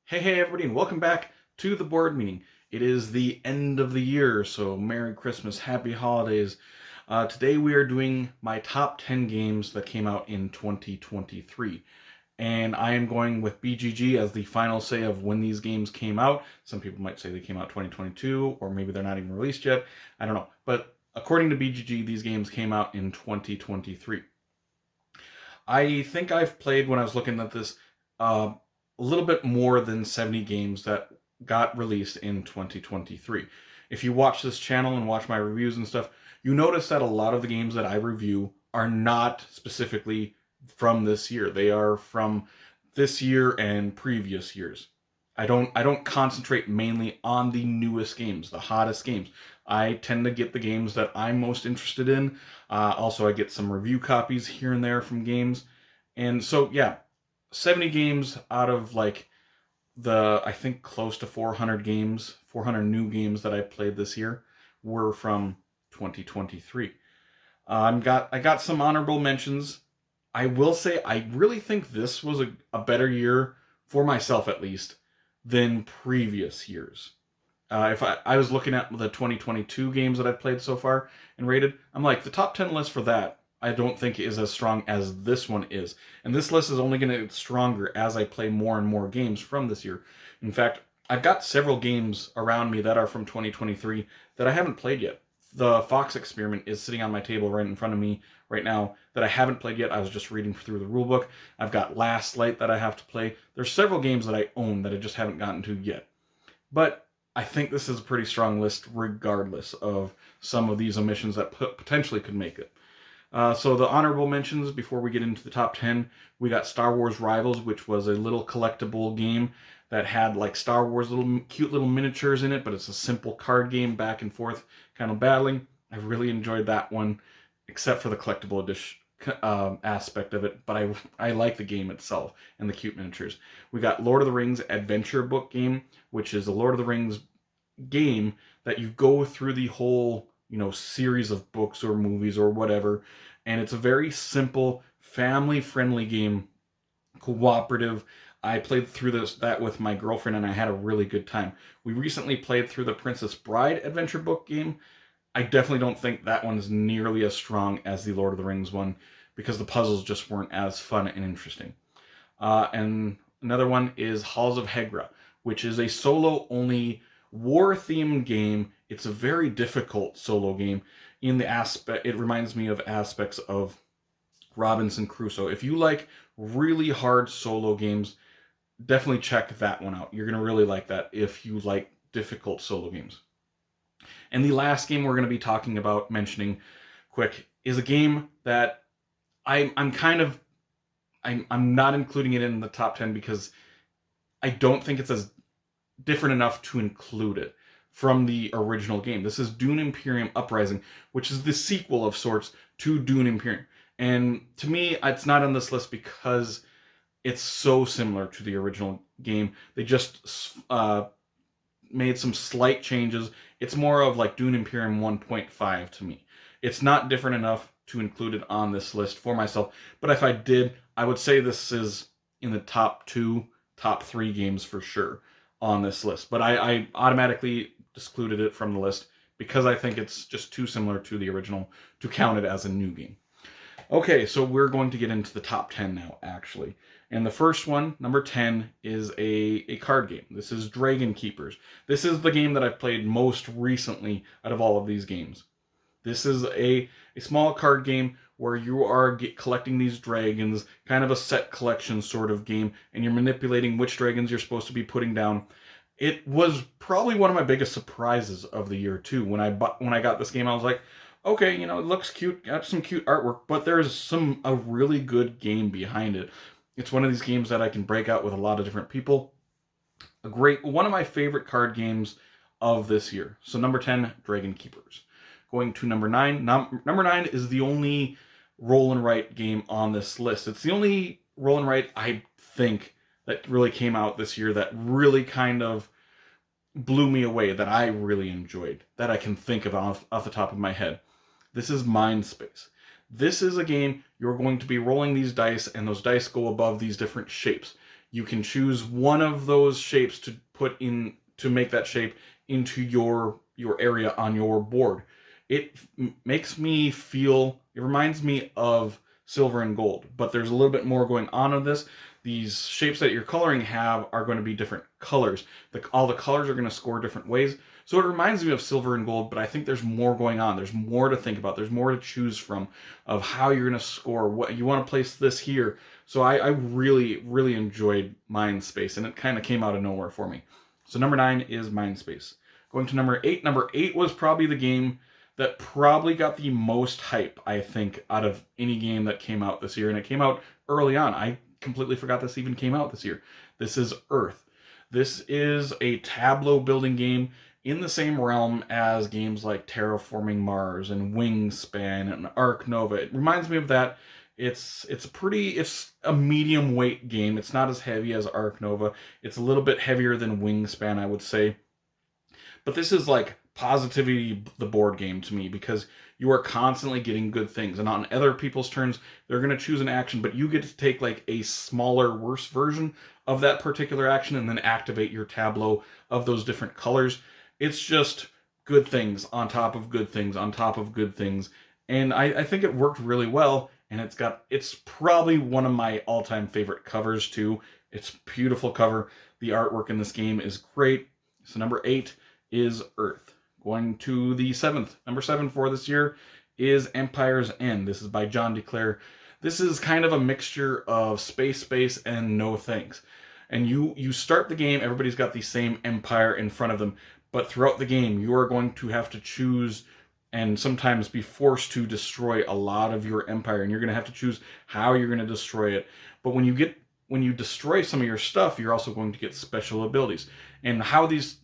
Hey everybody, and welcome back to the board meeting. It is the end of the year, so Merry Christmas, Happy Holidays. Today we are doing my top 10 games that came out in 2023. And I am going with BGG as the final say of when these games came out. Some people might say they came out 2022, or maybe they're not even released yet. I don't know. But according to BGG, these games came out in 2023. I think I've played, when I was looking at this, a little bit more than 70 games that got released in 2023. If you watch this channel and watch my reviews and stuff, you notice that a lot of the games that I review are not specifically from this year. They are from this year and previous years. I don't concentrate mainly on the newest games, the hottest games. I tend to get the games that I'm most interested in. Also, I get some review copies here and there from games. And so, yeah, 70 games out of like I think close to 400 games, 400 new games that I played this year were from 2023. I got some honorable mentions. I will say I really think this was a better year, for myself at least, than previous years. If I was looking at the 2022 games that I've played so far and rated, I'm like, the top 10 list for that I don't think is as strong as this one is. And this list is only going to get stronger as I play more and more games from this year. In fact, I've got several games around me that are from 2023 that I haven't played yet. The Fox Experiment is sitting on my table right in front of me right now that I haven't played yet. I was just reading through the rulebook. I've got Last Light that I have to play. There's several games that I own that I just haven't gotten to yet. But I think this is a pretty strong list regardless of some of these omissions that potentially could make it. So the honorable mentions before we get into the top 10, we got Star Wars Rivals, which was a little collectible game that had like Star Wars little cute little miniatures in it, but it's a simple card game back and forth kind of battling. I really enjoyed that one, except for the collectible edition aspect of it, but I like the game itself and the cute miniatures. We got Lord of the Rings Adventure Book Game, which is a Lord of the Rings game that you go through the whole series of books or movies or whatever, and it's a very simple family friendly game, cooperative. I played through that with my girlfriend and I had a really good time. We recently played through the Princess Bride Adventure Book Game. I definitely don't think that one's nearly as strong as the Lord of the Rings one because the puzzles just weren't as fun and interesting. And another one is Halls of Hegra, which is a solo only war themed game. It's a very difficult solo game in the aspect, it reminds me of aspects of Robinson Crusoe. If you like really hard solo games, definitely check that one out. You're going to really like that if you like difficult solo games. And the last game we're going to be talking about, mentioning quick, is a game that I'm kind of I'm not including it in the top 10 because I don't think it's as different enough to include it from the original game. This is Dune Imperium Uprising, which is the sequel of sorts to Dune Imperium. And to me, it's not on this list because it's so similar to the original game. They just made some slight changes. It's more of like Dune Imperium 1.5 to me. It's not different enough to include it on this list for myself. But if I did, I would say this is in the top 2, top 3 games for sure on this list. But I automatically excluded it from the list because I think it's just too similar to the original to count it as a new game. Okay, so we're going to get into the top 10 now, actually. And the first one, number 10, is a card game. This is Dragon Keepers. This is the game that I've played most recently out of all of these games. This is a small card game where you are collecting these dragons, kind of a set collection sort of game, and you're manipulating which dragons you're supposed to be putting down. It was probably one of my biggest surprises of the year too. When I got this game, I was like, okay, it looks cute, got some cute artwork, but there's a really good game behind it. It's one of these games that I can break out with a lot of different people. One of my favorite card games of this year. So number 10, Dragon Keepers. Going to number 9. Number 9 is the only roll and write game on this list. It's the only roll and write I think that really came out this year that really kind of blew me away, that I really enjoyed, that I can think of off the top of my head. This is Mindspace. This is a game you're going to be rolling these dice, and those dice go above these different shapes. You can choose one of those shapes to put in to make that shape into your area on your board. It makes me feel, it reminds me of Silver and Gold, but there's a little bit more going on in this. These shapes that you're coloring are going to be different colors. All the colors are going to score different ways. So it reminds me of Silver and Gold, but I think there's more going on. There's more to think about. There's more to choose from of how you're going to score. What you want to place this here. So I really, really enjoyed Mindspace, and it kind of came out of nowhere for me. So number 9 is Mindspace. Going to number 8. Number 8 was probably the game that probably got the most hype, I think, out of any game that came out this year. And it came out early on. I completely forgot this even came out this year. This is Earth. This is a Tableau building game in the same realm as games like Terraforming Mars and Wingspan and Ark Nova. It reminds me of that. It's a medium weight game. It's not as heavy as Ark Nova. It's a little bit heavier than Wingspan, I would say. But this is like Positivity the board game to me, because you are constantly getting good things, and on other people's turns they're going to choose an action, but you get to take like a smaller, worse version of that particular action and then activate your tableau of those different colors. It's just good things on top of good things on top of good things, and I think it worked really well. And it's probably one of my all-time favorite covers too. It's a beautiful cover. The artwork in this game is great. So number 8 is Earth. Going to the 7th. Number 7 for this year is Empire's End. This is by John DeClaire. This is kind of a mixture of space, and no thanks. And you start the game, everybody's got the same empire in front of them, but throughout the game, you are going to have to choose and sometimes be forced to destroy a lot of your empire, and you're going to have to choose how you're going to destroy it. But when you destroy some of your stuff, you're also going to get special abilities. And how these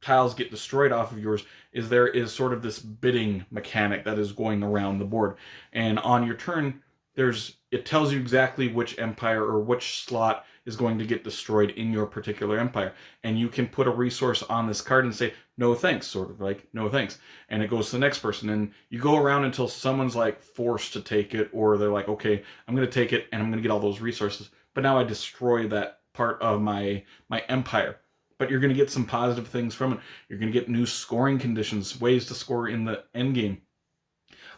tiles get destroyed off of yours is there is sort of this bidding mechanic that is going around the board. And on your turn, it tells you exactly which empire or which slot is going to get destroyed in your particular empire. And you can put a resource on this card and say, no thanks, sort of like, no thanks. And it goes to the next person. And you go around until someone's like forced to take it, or they're like, okay, I'm going to take it and I'm going to get all those resources. But now I destroy that part of my empire. But you're going to get some positive things from it. You're going to get new scoring conditions, ways to score in the end game.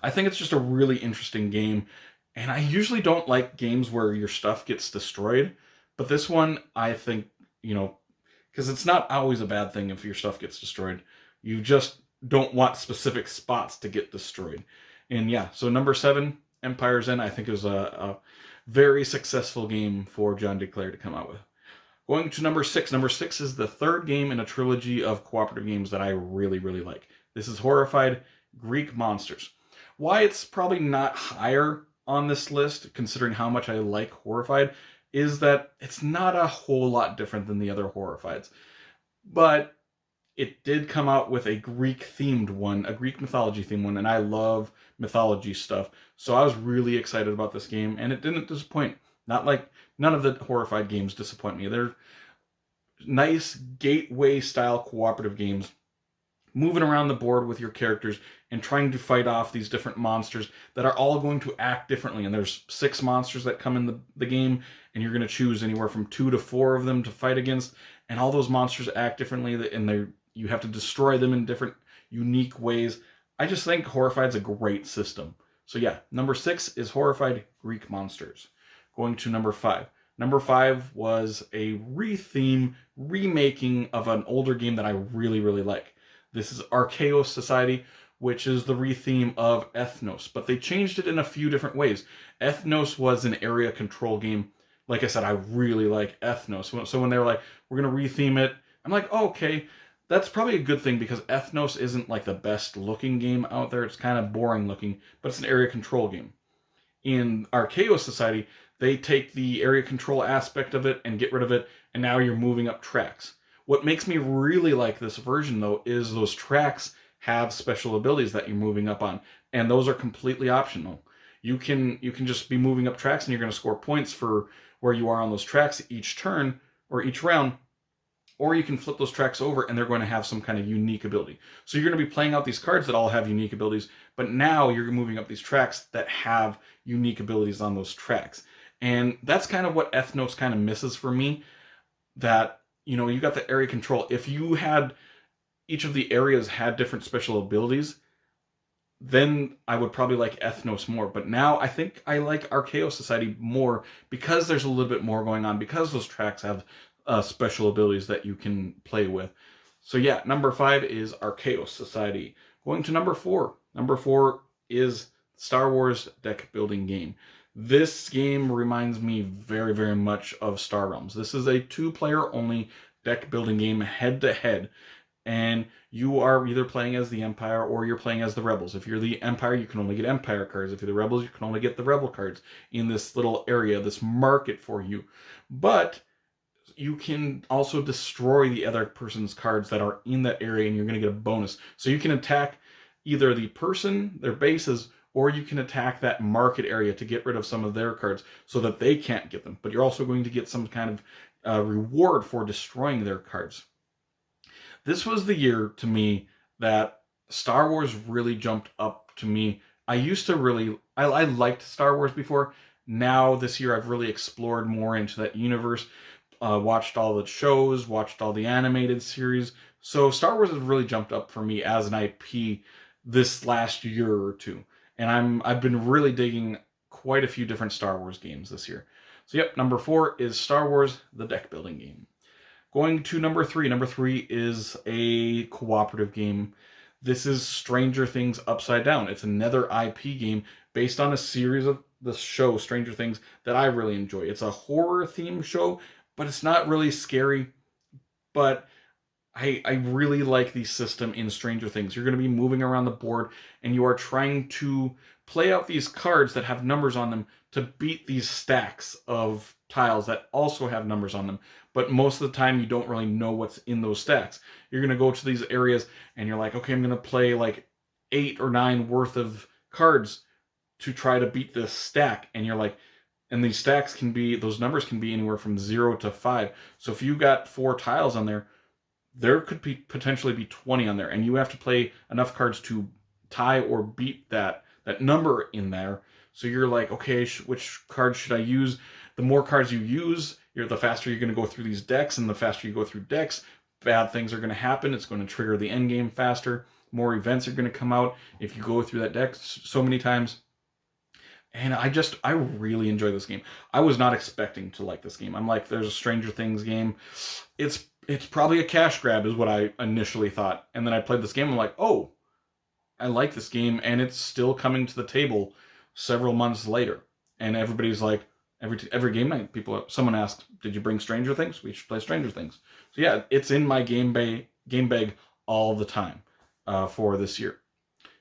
I think it's just a really interesting game. And I usually don't like games where your stuff gets destroyed. But this one, I think, because it's not always a bad thing if your stuff gets destroyed. You just don't want specific spots to get destroyed. And yeah, so number 7, Empire's End, I think is a very successful game for John DeClaire to come out with. Going to number 6. Number 6 is the third game in a trilogy of cooperative games that I really, really like. This is Horrified Greek Monsters. Why it's probably not higher on this list, considering how much I like Horrified, is that it's not a whole lot different than the other Horrifieds. But it did come out with a Greek-themed one, a Greek mythology-themed one, and I love mythology stuff. So I was really excited about this game, and it didn't disappoint. Not like none of the Horrified games disappoint me. They're nice gateway-style cooperative games, moving around the board with your characters and trying to fight off these different monsters that are all going to act differently. And there's 6 monsters that come in the game, and you're going to choose anywhere from 2 to 4 of them to fight against. And all those monsters act differently, and you have to destroy them in different, unique ways. I just think Horrified's a great system. So yeah, number 6 is Horrified Greek Monsters. Going to number 5. Number 5 was a remaking of an older game that I really, really like. This is Archaeos Society, which is the retheme of Ethnos, but they changed it in a few different ways. Ethnos was an area control game. Like I said, I really like Ethnos. So when they were like, we're going to retheme it, I'm like, oh, okay, that's probably a good thing, because Ethnos isn't like the best looking game out there. It's kind of boring looking, but it's an area control game. In Archaeos Society, they take the area control aspect of it and get rid of it, and now you're moving up tracks. What makes me really like this version, though, is those tracks have special abilities that you're moving up on, and those are completely optional. You can just be moving up tracks, and you're going to score points for where you are on those tracks each turn or each round, or you can flip those tracks over, and they're going to have some kind of unique ability. So you're going to be playing out these cards that all have unique abilities, but now you're moving up these tracks that have unique abilities on those tracks. And that's kind of what Ethnos kind of misses for me. That, you got the area control. If you had each of the areas had different special abilities, then I would probably like Ethnos more. But now I think I like Archaeos Society more because there's a little bit more going on, because those tracks have special abilities that you can play with. So yeah, number 5 is Archaeos Society. Going to number 4. Number 4 is Star Wars deck building game. This game reminds me very, very much of Star Realms. This is a 2-player only deck building game head to head. And you are either playing as the Empire or you're playing as the Rebels. If you're the Empire, you can only get Empire cards. If you're the Rebels, you can only get the Rebel cards in this little area, this market for you. But you can also destroy the other person's cards that are in that area, and you're going to get a bonus. So you can attack either the person, their bases, or you can attack that market area to get rid of some of their cards so that they can't get them. But you're also going to get some kind of reward for destroying their cards. This was the year to me that Star Wars really jumped up to me. I used to really, I liked Star Wars before. Now this year I've really explored more into that universe, watched all the shows, watched all the animated series. So Star Wars has really jumped up for me as an IP this last year or two. And I've been really digging quite a few different Star Wars games this year. So yep, number 4 is Star Wars, the deck building game. Going to number 3. Number 3 is a cooperative game. This is Stranger Things Upside Down. It's another IP game based on a series of the show Stranger Things that I really enjoy. It's a horror themed show, but it's not really scary. But I really like the system in Stranger Things. You're going to be moving around the board and you are trying to play out these cards that have numbers on them to beat these stacks of tiles that also have numbers on them. But most of the time you don't really know what's in those stacks. You're going to go to these areas and you're like, okay, I'm going to play like 8 or 9 worth of cards to try to beat this stack. And you're like, and these stacks can be, those numbers can be anywhere from 0 to 5. So if you got 4 tiles on there could be potentially be 20 on there, and you have to play enough cards to tie or beat that number in there. So you're like, okay, which cards should I use? The more cards you use, the faster you're going to go through these decks, and the faster you go through decks, bad things are going to happen. It's going to trigger the end game faster. More events are going to come out if you go through that deck so many times. And I really enjoy this game. I was not expecting to like this game. I'm like, there's a Stranger Things game. It's probably a cash grab is what I initially thought. And then I played this game. I'm like, oh, I like this game. And it's still coming to the table several months later. And everybody's like, every game night, someone asks, did you bring Stranger Things? We should play Stranger Things. So yeah, it's in my game bag all the time for this year.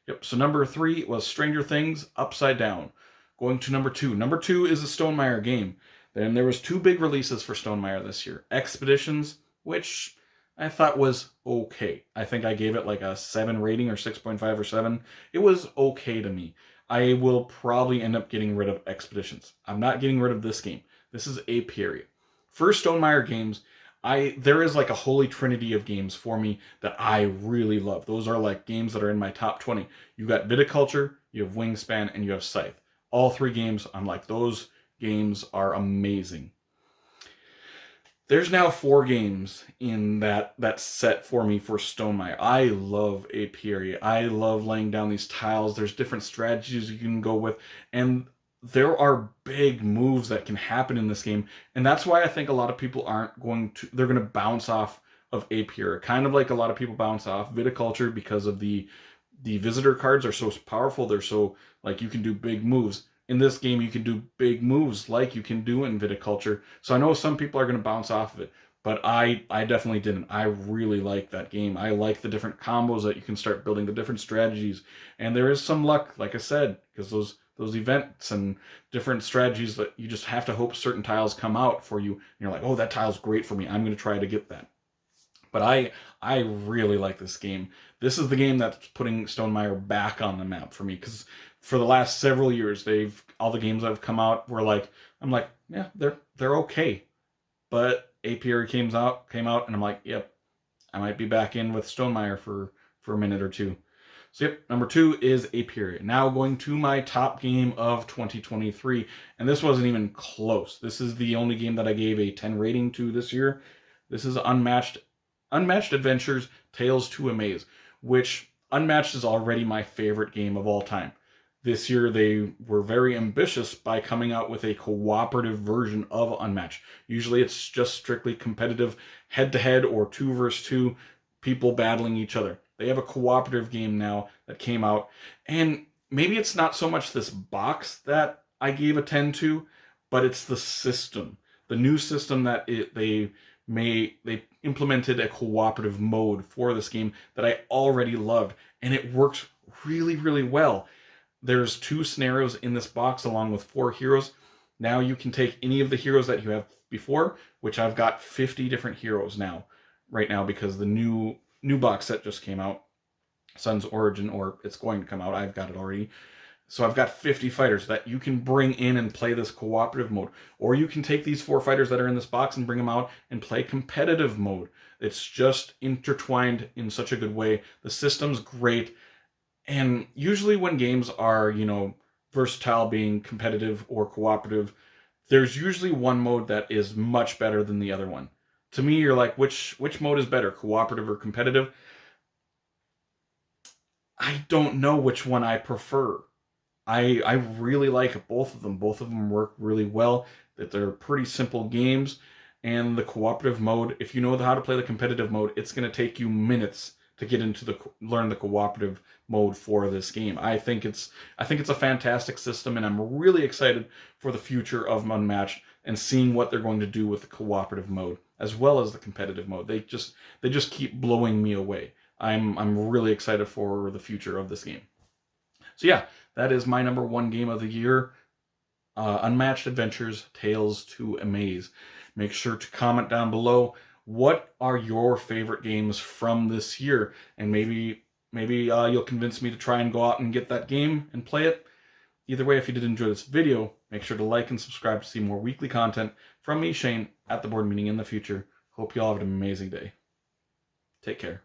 Yep. So number 3 was Stranger Things Upside Down. Going to number 2. Number 2 is a Stonemaier game. Then there was 2 big releases for Stonemaier this year. Expeditions, which I thought was okay. I think I gave it like a 7 rating or 6.5 or 7. It was okay to me. I will probably end up getting rid of Expeditions. I'm not getting rid of this game. This is Apiary. For Stonemaier games, there is like a holy trinity of games for me that I really love. Those are like games that are in my top 20. You got Viticulture, you have Wingspan, and you have Scythe. All 3 games, I'm like, those games are amazing. There's now 4 games in that set for me for Stonemaier. I love Apiary. I love laying down these tiles. There's different strategies you can go with, and there are big moves that can happen in this game, and that's why I think a lot of people they're going to bounce off of Apiary. Kind of like a lot of people bounce off Viticulture because of the visitor cards are so powerful. They're so, like, you can do big moves. In this game, you can do big moves like you can do in Viticulture. So I know some people are going to bounce off of it, but I definitely didn't. I really like that game. I like the different combos that you can start building, the different strategies. And there is some luck, like I said, because those events and different strategies that you just have to hope certain tiles come out for you. And you're like, oh, that tile's great for me. I'm going to try to get that. But I really like this game. This is the game that's putting Stonemaier back on the map for me, because for the last several years, all the games that have come out were like, I'm like, yeah, they're okay. But Apiary came out, and I'm like, yep, I might be back in with Stonemaier for a minute or two. So yep, number 2 is Apiary. Now going to my top game of 2023, and this wasn't even close. This is the only game that I gave a 10 rating to this year. This is Unmatched Adventures Tales to Amaze, which Unmatched is already my favorite game of all time. This year they were very ambitious by coming out with a cooperative version of Unmatched. Usually it's just strictly competitive head-to-head or 2 versus 2 people battling each other. They have a cooperative game now that came out, and maybe it's not so much this box that I gave a 10 to, but it's the system. The new system that they implemented a cooperative mode for this game that I already loved, and it works really, really well. There's 2 scenarios in this box along with 4 heroes. Now you can take any of the heroes that you have before, which I've got 50 different heroes now, right now, because the new box set just came out, Sun's Origin, or it's going to come out. I've got it already. So I've got 50 fighters that you can bring in and play this cooperative mode. Or you can take these 4 fighters that are in this box and bring them out and play competitive mode. It's just intertwined in such a good way. The system's great. And usually when games are, versatile, being competitive or cooperative, there's usually one mode that is much better than the other one. To me, you're like, which mode is better, cooperative or competitive? I don't know which one I prefer. I really like both of them. Both of them work really well. That they're pretty simple games. And the cooperative mode, if you know how to play the competitive mode, it's going to take you minutes to get into learn the cooperative mode for this game. I think it's a fantastic system, and I'm really excited for the future of Unmatched and seeing what they're going to do with the cooperative mode as well as the competitive mode. They just keep blowing me away. I'm really excited for the future of this game. So yeah, that is my number 1 game of the year, Unmatched Adventures Tales to Amaze. Make sure to comment down below, what are your favorite games from this year? And maybe you'll convince me to try and go out and get that game and play it. Either way, if you did enjoy this video, make sure to like and subscribe to see more weekly content from me, Shane, at the board meeting in the future. Hope you all have an amazing day. Take care.